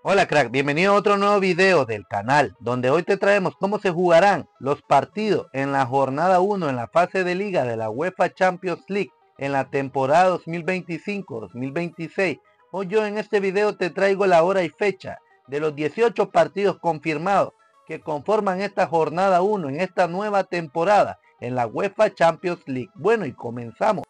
Hola crack, bienvenido a otro nuevo video del canal, donde hoy te traemos cómo se jugarán los partidos en la jornada 1 en la fase de liga de la UEFA Champions League en la temporada 2025-2026. Hoy yo en este video te traigo la hora y fecha de los 18 partidos confirmados que conforman esta jornada 1 en esta nueva temporada en la UEFA Champions League. Bueno, y comenzamos.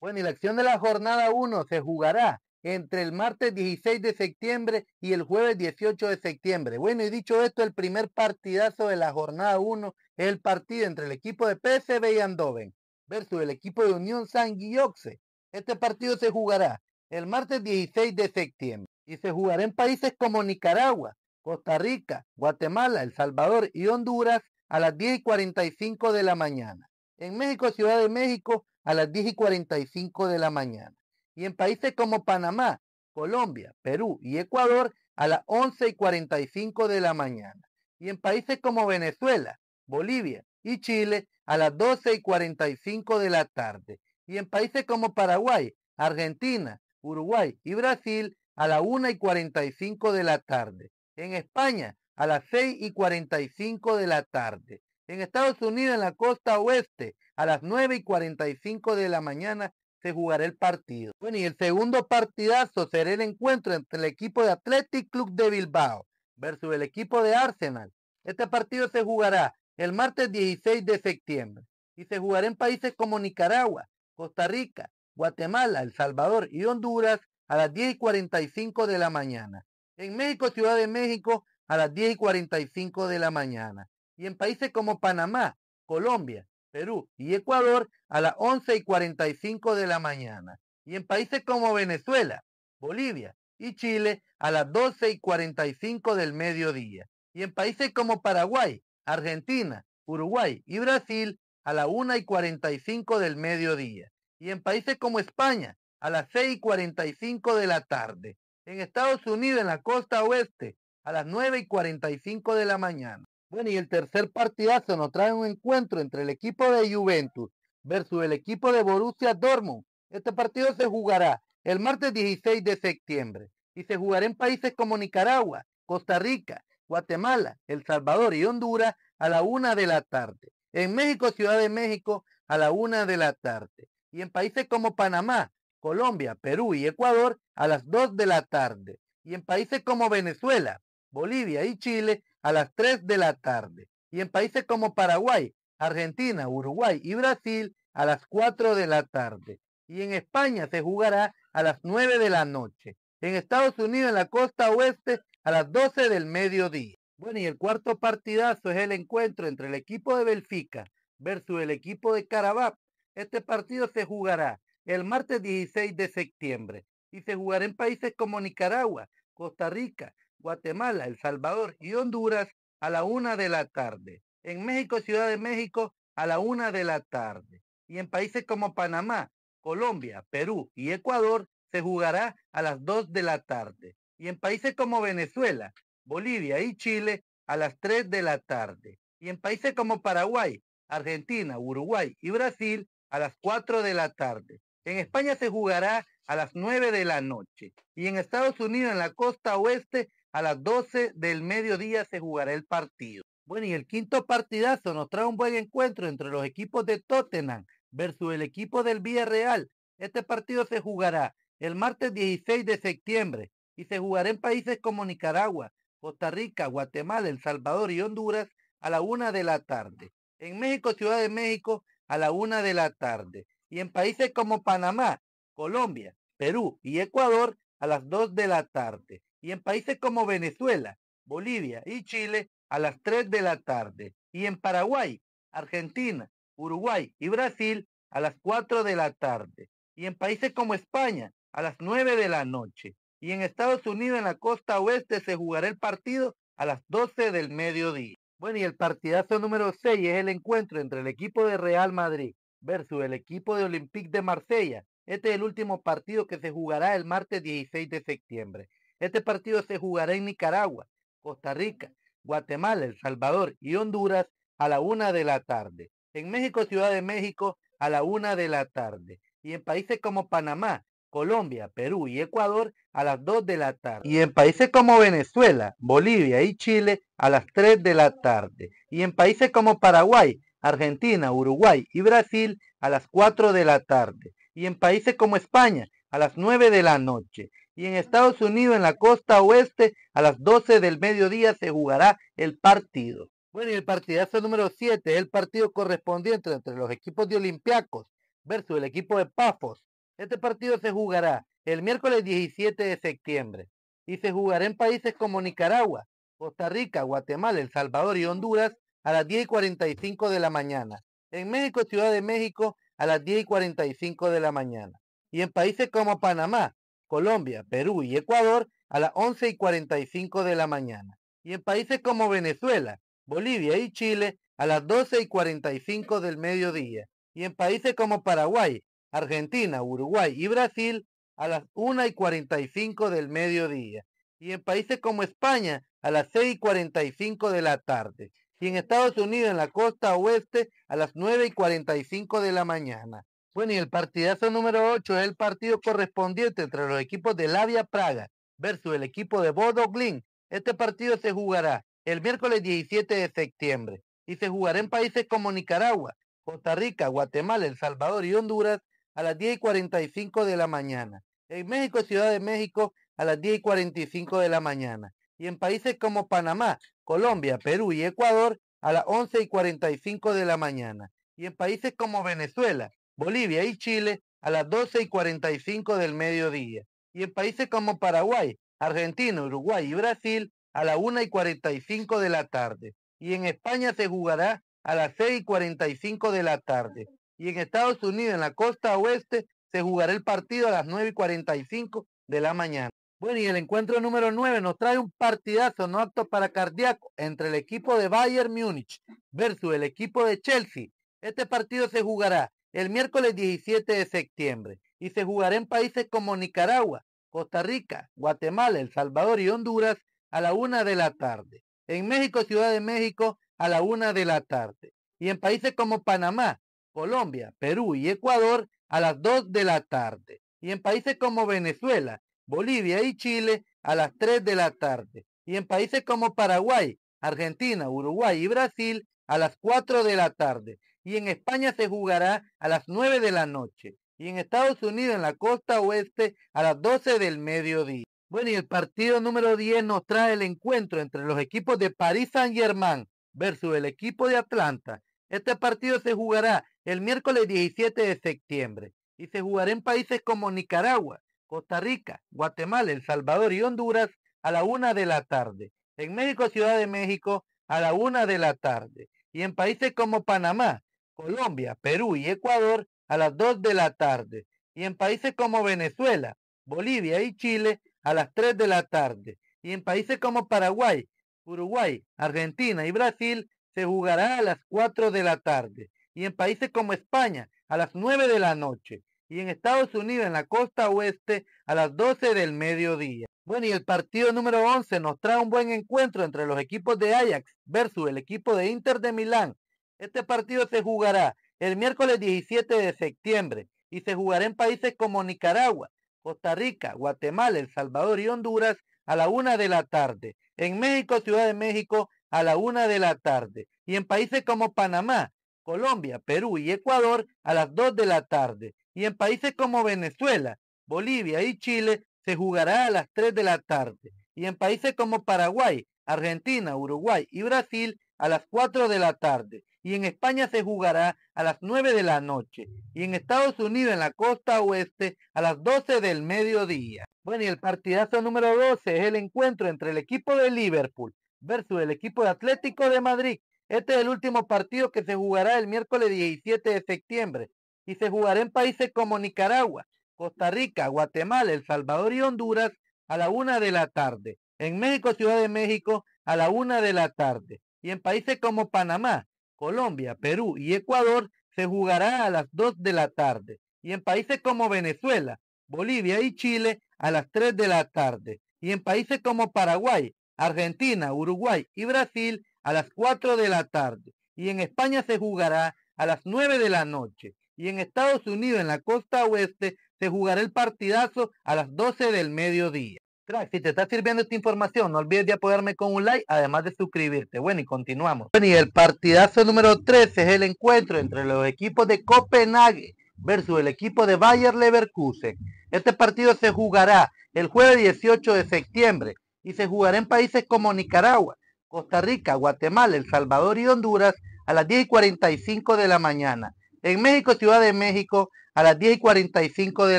Bueno, y la acción de la jornada 1 se jugará entre el martes 16 de septiembre y el jueves 18 de septiembre. Bueno, y dicho esto, el primer partidazo de la jornada 1 es el partido entre el equipo de PSV y Eindhoven versus el equipo de Unión Saint-Gilloise. Este partido se jugará el martes 16 de septiembre y se jugará en países como Nicaragua, Costa Rica, Guatemala, El Salvador y Honduras a las 10:45 de la mañana. En México, Ciudad de México, a las 10:45 de la mañana. Y en países como Panamá, Colombia, Perú y Ecuador a las 11:45 de la mañana. Y en países como Venezuela, Bolivia y Chile a las 12:45 de la tarde. Y en países como Paraguay, Argentina, Uruguay y Brasil a las 1:45 de la tarde. En España a las 6:45 de la tarde. En Estados Unidos, en la costa oeste, a las 9:45 de la mañana se jugará el partido. Bueno, y el segundo partidazo será el encuentro entre el equipo de Athletic Club de Bilbao versus el equipo de Arsenal. Este partido se jugará el martes 16 de septiembre y se jugará en países como Nicaragua, Costa Rica, Guatemala, El Salvador y Honduras a las 10:45 de la mañana. En México, Ciudad de México, a las 10:45 de la mañana. Y en países como Panamá, Colombia, Perú y Ecuador a las 11:45 de la mañana. Y en países como Venezuela, Bolivia y Chile a las 12:45 del mediodía. Y en países como Paraguay, Argentina, Uruguay y Brasil a las 1:45 del mediodía. Y en países como España a las 6:45 de la tarde. En Estados Unidos, en la costa oeste, a las 9:45 de la mañana. Bueno, y el tercer partidazo nos trae un encuentro entre el equipo de Juventus versus el equipo de Borussia Dortmund. Este partido se jugará el martes 16 de septiembre y se jugará en países como Nicaragua, Costa Rica, Guatemala, El Salvador y Honduras a la 1 de la tarde. En México, Ciudad de México, a la 1 de la tarde. Y en países como Panamá, Colombia, Perú y Ecuador a las 2 de la tarde. Y en países como Venezuela, Bolivia y Chile a las 3 de la tarde. Y en países como Paraguay, Argentina, Uruguay y Brasil a las 4 de la tarde. Y en España se jugará a las 9 de la noche. En Estados Unidos, en la costa oeste, a las 12 del mediodía. Bueno, y el cuarto partidazo es el encuentro entre el equipo de Benfica versus el equipo de Karabakh. Este partido se jugará el martes 16 de septiembre y se jugará en países como Nicaragua, Costa Rica, Guatemala, El Salvador y Honduras a la 1 de la tarde. En México, Ciudad de México, a la 1 de la tarde. Y en países como Panamá, Colombia, Perú y Ecuador se jugará a las 2 de la tarde. Y en países como Venezuela, Bolivia y Chile a las 3 de la tarde. Y en países como Paraguay, Argentina, Uruguay y Brasil a las 4 de la tarde. En España se jugará a las 9 de la noche. Y en Estados Unidos, en la costa oeste, a las 12 del mediodía se jugará el partido. Bueno, y el quinto partidazo nos trae un buen encuentro entre los equipos de Tottenham versus el equipo del Villarreal. Este partido se jugará el martes 16 de septiembre y se jugará en países como Nicaragua, Costa Rica, Guatemala, El Salvador y Honduras a la 1 de la tarde. En México, Ciudad de México, a la 1 de la tarde. Y en países como Panamá, Colombia, Perú y Ecuador a las 2 de la tarde. Y en países como Venezuela, Bolivia y Chile a las 3 de la tarde. Y en Paraguay, Argentina, Uruguay y Brasil a las 4 de la tarde. Y en países como España a las 9 de la noche. Y en Estados Unidos, en la costa oeste, se jugará el partido a las 12 del mediodía. Bueno, y el partidazo número 6 es el encuentro entre el equipo de Real Madrid versus el equipo de Olympique de Marsella. Este es el último partido que se jugará el martes 16 de septiembre. Este partido se jugará en Nicaragua, Costa Rica, Guatemala, El Salvador y Honduras a la 1 de la tarde. En México, Ciudad de México, a la 1 de la tarde. Y en países como Panamá, Colombia, Perú y Ecuador a las 2 de la tarde. Y en países como Venezuela, Bolivia y Chile a las 3 de la tarde. Y en países como Paraguay, Argentina, Uruguay y Brasil a las 4 de la tarde. Y en países como España a las 9 de la noche. Y en Estados Unidos, en la costa oeste, a las 12 del mediodía se jugará el partido. Bueno, y el partidazo número 7 es el partido correspondiente entre los equipos de Olympiacos versus el equipo de Pafos. Este partido se jugará el miércoles 17 de septiembre y se jugará en países como Nicaragua, Costa Rica, Guatemala, El Salvador y Honduras a las 10:45 de la mañana. En México, Ciudad de México a las 10:45 de la mañana. Y en países como Panamá, Colombia, Perú y Ecuador a las 11:45 de la mañana. Y en países como Venezuela, Bolivia y Chile a las 12:45 del mediodía. Y en países como Paraguay, Argentina, Uruguay y Brasil a las 1:45 del mediodía. Y en países como España a las 6:45 de la tarde. Y en Estados Unidos, en la costa oeste, a las 9:45 de la mañana. Bueno, y el partidazo número 8 es el partido correspondiente entre los equipos de Slavia Praga versus el equipo de Bodo Glimt. Este partido se jugará el miércoles 17 de septiembre y se jugará en países como Nicaragua, Costa Rica, Guatemala, El Salvador y Honduras a las 10:45 de la mañana. En México, Ciudad de México a las 10:45 de la mañana. Y en países como Panamá, Colombia, Perú y Ecuador a las 11:45 de la mañana. Y en países como Venezuela, Bolivia y Chile a las 12:45 del mediodía. Y en países como Paraguay, Argentina, Uruguay y Brasil a las 1:45 de la tarde. Y en España se jugará a las 6:45 de la tarde. Y en Estados Unidos, en la costa oeste, se jugará el partido a las 9:45 de la mañana. Bueno, y el encuentro número 9 nos trae un partidazo no apto para cardíaco entre el equipo de Bayern Múnich versus el equipo de Chelsea. Este partido se jugará el miércoles 17 de septiembre y se jugará en países como Nicaragua, Costa Rica, Guatemala, El Salvador y Honduras a la 1 de la tarde. En México, Ciudad de México a la 1 de la tarde. Y en países como Panamá, Colombia, Perú y Ecuador a las 2 de la tarde. Y en países como Venezuela, Bolivia y Chile a las 3 de la tarde. Y en países como Paraguay, Argentina, Uruguay y Brasil a las 4 de la tarde. Y en España se jugará a las 9 de la noche. Y en Estados Unidos, en la costa oeste, a las 12 del mediodía. Bueno, y el partido número 10 nos trae el encuentro entre los equipos de Paris Saint-Germain versus el equipo de Atlanta. Este partido se jugará el miércoles 17 de septiembre y se jugará en países como Nicaragua, Costa Rica, Guatemala, El Salvador y Honduras a la 1 de la tarde. En México, Ciudad de México a la 1 de la tarde. Y en países como Panamá, Colombia, Perú y Ecuador a las 2 de la tarde. Y en países como Venezuela, Bolivia y Chile a las 3 de la tarde. Y en países como Paraguay, Uruguay, Argentina y Brasil se jugará a las 4 de la tarde. Y en países como España a las 9 de la noche. Y en Estados Unidos, en la costa oeste, a las 12 del mediodía. Bueno, y el partido número 11 nos trae un buen encuentro entre los equipos de Ajax versus el equipo de Inter de Milán. Este partido se jugará el miércoles 17 de septiembre y se jugará en países como Nicaragua, Costa Rica, Guatemala, El Salvador y Honduras a la 1 de la tarde. En México, Ciudad de México a la 1 de la tarde. Y en países como Panamá, Colombia, Perú y Ecuador a las 2 de la tarde. Y en países como Venezuela, Bolivia y Chile se jugará a las 3 de la tarde. Y en países como Paraguay, Argentina, Uruguay y Brasil a las 4 de la tarde. Y en España se jugará a las 9 de la noche. Y en Estados Unidos, en la costa oeste, a las 12 del mediodía. Bueno, y el partidazo número 12 es el encuentro entre el equipo de Liverpool versus el equipo de Atlético de Madrid. Este es el último partido que se jugará el miércoles 17 de septiembre y se jugará en países como Nicaragua, Costa Rica, Guatemala, El Salvador y Honduras a la 1 de la tarde. En México, Ciudad de México a la 1 de la tarde. Y en países como Panamá, Colombia, Perú y Ecuador se jugará a las 2 de la tarde. Y en países como Venezuela, Bolivia y Chile a las 3 de la tarde. Y en países como Paraguay, Argentina, Uruguay y Brasil a las 4 de la tarde. Y en España se jugará a las 9 de la noche. Y en Estados Unidos, en la costa oeste, se jugará el partidazo a las 12 del mediodía. Crack, si te está sirviendo esta información, no olvides de apoyarme con un like, además de suscribirte. Bueno, y continuamos. Bueno, y el partidazo número 13 es el encuentro entre los equipos de Copenhague versus el equipo de Bayer Leverkusen. Este partido se jugará el jueves 18 de septiembre y se jugará en países como Nicaragua, Costa Rica, Guatemala, El Salvador y Honduras a las 10:45 de la mañana. En México, Ciudad de México, a las 10:45 de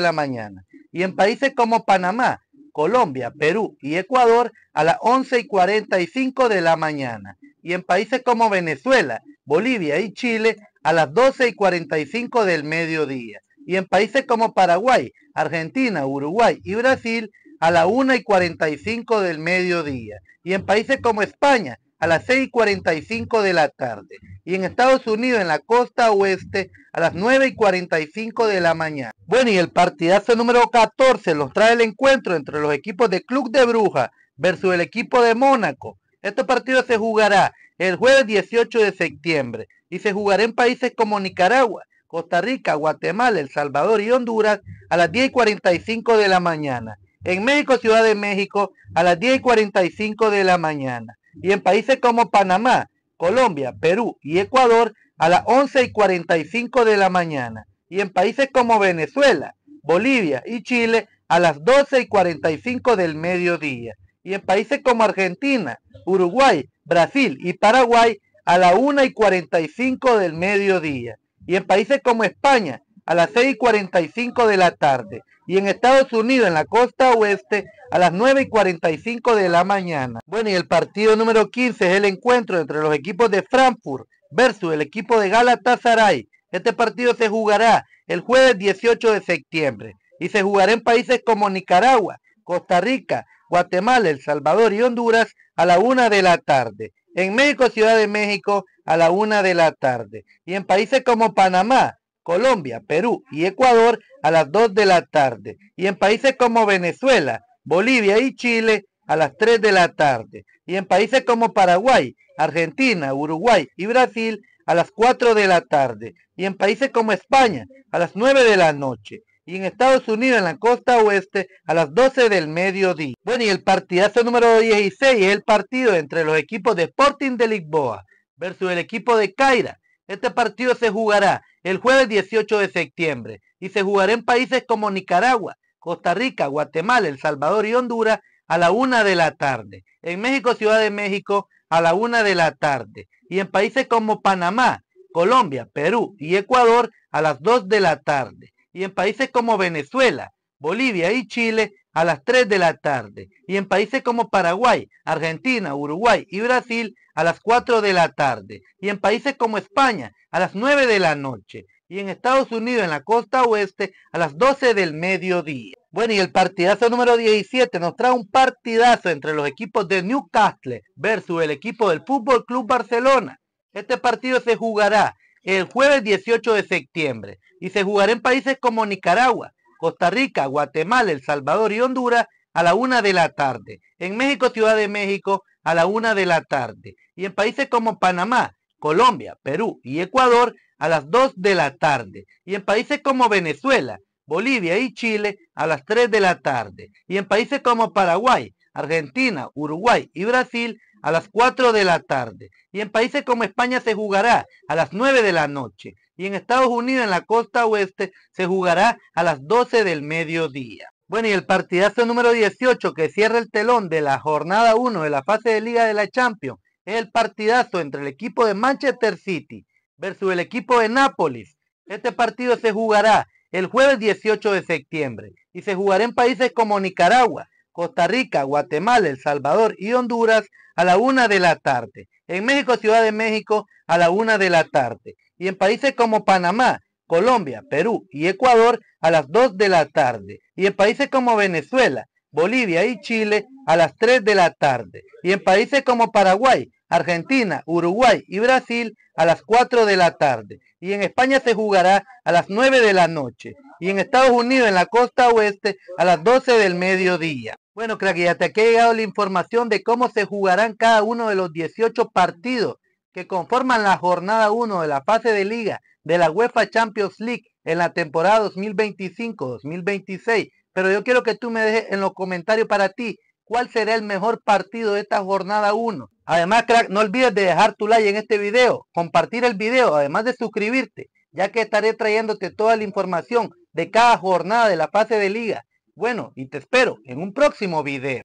la mañana. Y en países como Panamá, Colombia, Perú y Ecuador a las 11:45 de la mañana. Y en países como Venezuela, Bolivia y Chile a las 12:45 del mediodía. Y en países como Paraguay, Argentina, Uruguay y Brasil a las 1:45 del mediodía. Y en países como España a las 6:45 de la tarde. Y en Estados Unidos, en la costa oeste, a las 9:45 de la mañana. Bueno, y el partidazo número 14 nos trae el encuentro entre los equipos de Club de Brujas versus el equipo de Mónaco. Este partido se jugará el jueves 18 de septiembre y se jugará en países como Nicaragua, Costa Rica, Guatemala, El Salvador y Honduras a las 10:45 de la mañana. En México, Ciudad de México, a las 10:45 de la mañana. Y en países como Panamá, Colombia, Perú y Ecuador a las 11:45 de la mañana. Y en países como Venezuela, Bolivia y Chile a las 12:45 del mediodía. Y en países como Argentina, Uruguay, Brasil y Paraguay a las 1:45 del mediodía. Y en países como España a las 6:45 de la tarde. Y en Estados Unidos, en la costa oeste, a las 9:45 de la mañana. Bueno, y el partido número 15 es el encuentro entre los equipos de Frankfurt versus el equipo de Galatasaray. Este partido se jugará el jueves 18 de septiembre y se jugará en países como Nicaragua, Costa Rica, Guatemala, El Salvador y Honduras a la 1 de la tarde. En México, Ciudad de México, a la 1 de la tarde. Y en países como Panamá, Colombia, Perú y Ecuador a las 2 de la tarde. Y en países como Venezuela, Bolivia y Chile a las 3 de la tarde. Y en países como Paraguay, Argentina, Uruguay y Brasil a las 4 de la tarde. Y en países como España a las 9 de la noche. Y en Estados Unidos, en la costa oeste, a las 12 del mediodía. Bueno, y el partidazo número 16 es el partido entre los equipos de Sporting de Lisboa versus el equipo de Caira. Este partido se jugará el jueves 18 de septiembre y se jugará en países como Nicaragua, Costa Rica, Guatemala, El Salvador y Honduras a la 1 de la tarde. En México, Ciudad de México, a la 1 de la tarde. Y en países como Panamá, Colombia, Perú y Ecuador a las 2 de la tarde. Y en países como Venezuela, Bolivia y Chile a las 3 de la tarde. Y en países como Paraguay, Argentina, Uruguay y Brasil a las 4 de la tarde. Y en países como España a las 9 de la noche. Y en Estados Unidos, en la costa oeste, a las 12 del mediodía. Bueno, y el partidazo número 17 nos trae un partidazo entre los equipos de Newcastle versus el equipo del Fútbol Club Barcelona. Este partido se jugará el jueves 18 de septiembre y se jugará en países como Nicaragua, Costa Rica, Guatemala, El Salvador y Honduras a la 1 de la tarde. En México, Ciudad de México, a la 1 de la tarde. Y en países como Panamá, Colombia, Perú y Ecuador a las 2 de la tarde. Y en países como Venezuela, Bolivia y Chile a las 3 de la tarde. Y en países como Paraguay, Argentina, Uruguay y Brasil a las 4 de la tarde. Y en países como España se jugará a las 9 de la noche. Y en Estados Unidos, en la costa oeste, se jugará a las 12 del mediodía. Bueno, y el partidazo número 18 que cierra el telón de la jornada 1 de la fase de Liga de la Champions es el partidazo entre el equipo de Manchester City versus el equipo de Nápoles. Este partido se jugará el jueves 18 de septiembre y se jugará en países como Nicaragua, Costa Rica, Guatemala, El Salvador y Honduras a la 1 de la tarde. En México, Ciudad de México, a la 1 de la tarde. Y en países como Panamá, Colombia, Perú y Ecuador a las 2 de la tarde. Y en países como Venezuela, Bolivia y Chile a las 3 de la tarde. Y en países como Paraguay, Argentina, Uruguay y Brasil a las 4 de la tarde. Y en España se jugará a las 9 de la noche. Y en Estados Unidos, en la costa oeste, a las 12 del mediodía. Bueno, crack, y hasta aquí ha llegado la información de cómo se jugarán cada uno de los 18 partidos que conforman la jornada 1 de la fase de liga de la UEFA Champions League en la temporada 2025-2026. Pero yo quiero que tú me dejes en los comentarios para ti cuál será el mejor partido de esta jornada 1. Además, crack, no olvides de dejar tu like en este video, compartir el video, además de suscribirte, ya que estaré trayéndote toda la información de cada jornada de la fase de liga. Bueno, y te espero en un próximo video.